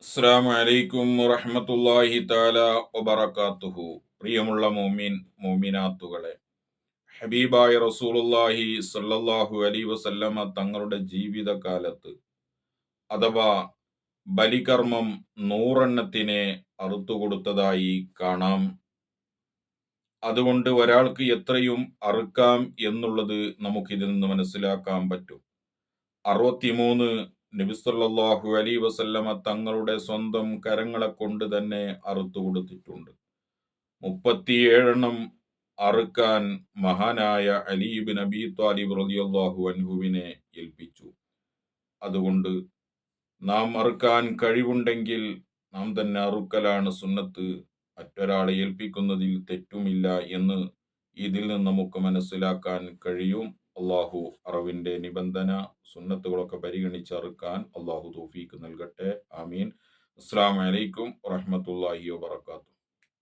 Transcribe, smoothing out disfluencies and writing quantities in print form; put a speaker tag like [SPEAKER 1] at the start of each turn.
[SPEAKER 1] അസ്സലാമു അലൈക്കും വറഹ്മത്തുള്ളാഹി തആല വബറകാതുഹു. പ്രിയമുള്ള മോമിനാത്തുകളെ, ഹബീബായ റസൂലുള്ളാഹി സ്വല്ലല്ലാഹു അലൈഹി വസല്ലമ തങ്ങളുടെ ജീവിതകാലത്ത് അഥവാ ബലികർമ്മം 100 അറുത്തുകൊടുത്തതായി കാണാം. അതുകൊണ്ട് ഒരാൾക്ക് എത്രയും അറുക്കാം എന്നുള്ളത് നമുക്കിതിൽ നിന്ന് മനസ്സിലാക്കാൻ പറ്റും. 63 നബി സല്ലല്ലാഹു അലൈഹി വസല്ലമ തങ്ങളുടെ സ്വന്തം കരങ്ങളെ കൊണ്ട് തന്നെ അറുത്തു കൊടുത്തിട്ടുണ്ട്. 37 അറുക്കാൻ മഹാനായ അലി ഇബ്നു അബീ ത്വാലിബ് റളിയല്ലാഹു അൻഹുവിനെ ഏൽപ്പിച്ചു. അതുകൊണ്ട് നാം അറുക്കാൻ കഴിവുണ്ടെങ്കിൽ നാം തന്നെ അറുക്കലാണ് സുന്നത്ത്. മറ്റൊരാളെ ഏൽപ്പിക്കുന്നതിൽ തെറ്റുമില്ല എന്ന് ഇതിൽ നിന്ന് നമുക്ക് മനസ്സിലാക്കാൻ കഴിയും. അള്ളാഹു അറിവിന്റെ നിബന്ധന സുന്നത്തുകളൊക്കെ പരിഗണിച്ച് അറുക്കാൻ അള്ളാഹു തൗഫീക്ക് നൽകട്ടെ. ആമീൻ. അസ്സലാമു അലൈക്കും വറഹ്മത്തുള്ളാഹി വബറകാതുഹു.